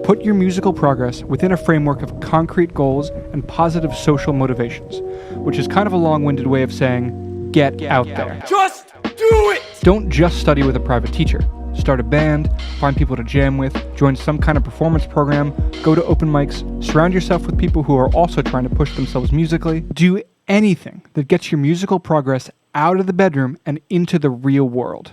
Put your musical progress within a framework of concrete goals and positive social motivations, which is kind of a long-winded way of saying, get out there. Just do it! Don't just study with a private teacher. Start a band, find people to jam with, join some kind of performance program, go to open mics, surround yourself with people who are also trying to push themselves musically. Do anything that gets your musical progress out of the bedroom and into the real world.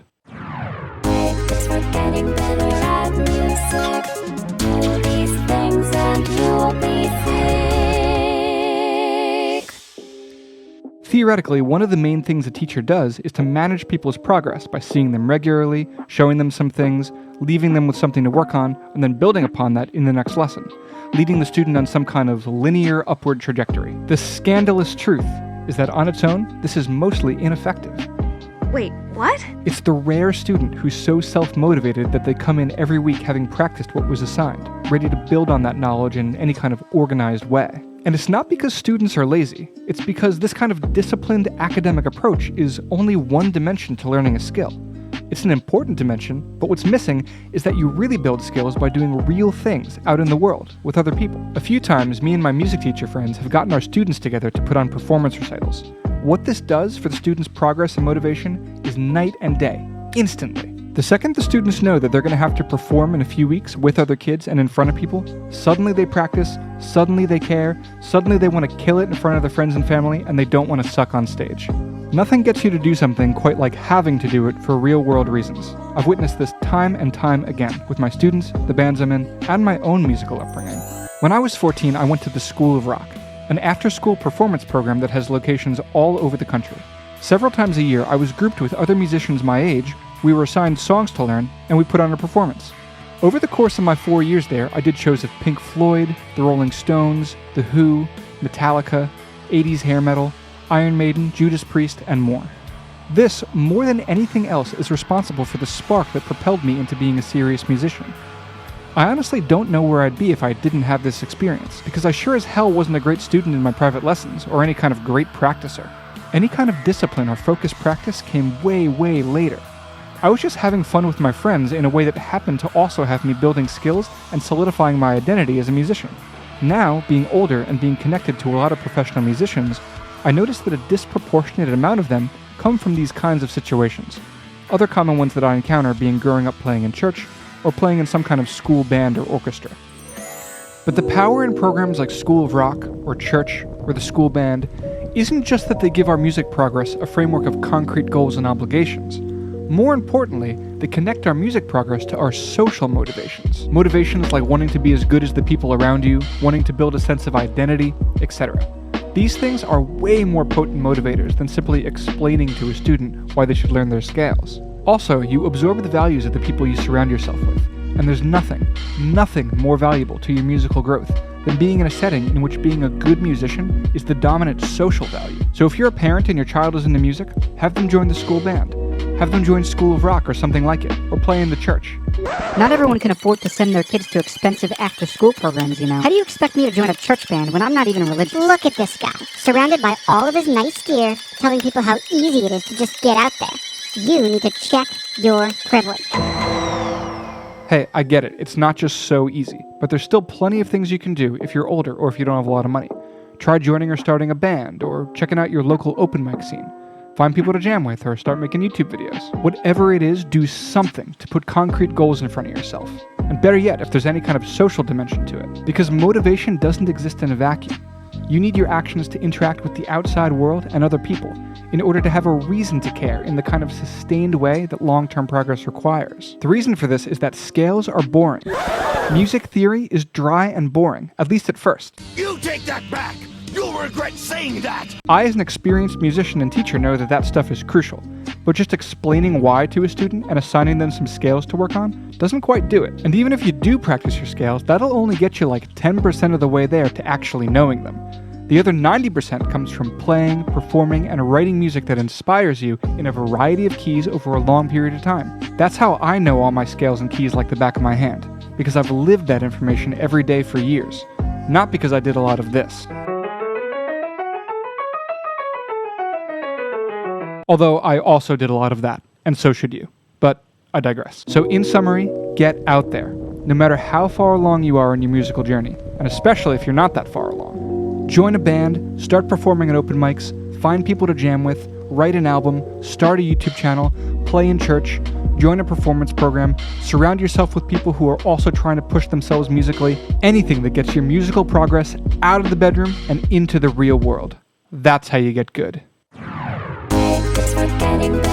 Theoretically, one of the main things a teacher does is to manage people's progress by seeing them regularly, showing them some things, leaving them with something to work on, and then building upon that in the next lesson, leading the student on some kind of linear upward trajectory. The scandalous truth is that on its own, this is mostly ineffective. Wait, what? It's the rare student who's so self-motivated that they come in every week having practiced what was assigned, ready to build on that knowledge in any kind of organized way. And it's not because students are lazy, it's because this kind of disciplined academic approach is only one dimension to learning a skill. It's an important dimension, but what's missing is that you really build skills by doing real things out in the world with other people. A few times, me and my music teacher friends have gotten our students together to put on performance recitals. What this does for the students' progress and motivation is night and day, instantly. The second the students know that they're going to have to perform in a few weeks with other kids and in front of people, suddenly they practice, suddenly they care, suddenly they want to kill it in front of their friends and family, and they don't want to suck on stage. Nothing gets you to do something quite like having to do it for real-world reasons. I've witnessed this time and time again with my students, the bands I'm in, and my own musical upbringing. When I was 14, I went to the School of Rock, an after-school performance program that has locations all over the country. Several times a year, I was grouped with other musicians my age. We were assigned songs to learn, and we put on a performance. Over the course of my 4 years there, I did shows of Pink Floyd, The Rolling Stones, The Who, Metallica, 80s hair metal, Iron Maiden, Judas Priest, and more. This, more than anything else, is responsible for the spark that propelled me into being a serious musician. I honestly don't know where I'd be if I didn't have this experience, because I sure as hell wasn't a great student in my private lessons, or any kind of great practicer. Any kind of discipline or focused practice came way, way later. I was just having fun with my friends in a way that happened to also have me building skills and solidifying my identity as a musician. Now, being older and being connected to a lot of professional musicians, I noticed that a disproportionate amount of them come from these kinds of situations. Other common ones that I encounter being growing up playing in church or playing in some kind of school band or orchestra. But the power in programs like School of Rock or church or the school band isn't just that they give our music progress a framework of concrete goals and obligations. More importantly, they connect our music progress to our social motivations. Motivations like wanting to be as good as the people around you, wanting to build a sense of identity, etc. These things are way more potent motivators than simply explaining to a student why they should learn their scales. Also, you absorb the values of the people you surround yourself with, and there's nothing more valuable to your musical growth than being in a setting in which being a good musician is the dominant social value. So if you're a parent and your child is into music, have them join the school band. Have them join School of Rock or something like it, or play in the church. Not everyone can afford to send their kids to expensive after-school programs, you know. How do you expect me to join a church band when I'm not even religious? Look at this guy, surrounded by all of his nice gear, telling people how easy it is to just get out there. You need to check your privilege. Hey, I get it. It's not just so easy, but there's still plenty of things you can do if you're older or if you don't have a lot of money. Try joining or starting a band, or checking out your local open mic scene. Find people to jam with, or start making YouTube videos. Whatever it is, do something to put concrete goals in front of yourself. And better yet, if there's any kind of social dimension to it. Because motivation doesn't exist in a vacuum. You need your actions to interact with the outside world and other people in order to have a reason to care in the kind of sustained way that long-term progress requires. The reason for this is that scales are boring. Music theory is dry and boring, at least at first. You take that back! You'll regret saying that! I, as an experienced musician and teacher, know that that stuff is crucial, but just explaining why to a student and assigning them some scales to work on doesn't quite do it. And even if you do practice your scales, that'll only get you like 10% of the way there to actually knowing them. The other 90% comes from playing, performing, and writing music that inspires you in a variety of keys over a long period of time. That's how I know all my scales and keys like the back of my hand, because I've lived that information every day for years, not because I did a lot of this. Although I also did a lot of that, and so should you. But I digress. So in summary, get out there. no matter how far along you are in your musical journey, and especially if you're not that far along. Join a band, start performing at open mics, find people to jam with, write an album, start a YouTube channel, play in church, join a performance program, surround yourself with people who are also trying to push themselves musically, anything that gets your musical progress out of the bedroom and into the real world. That's how you get good. It's for getting better.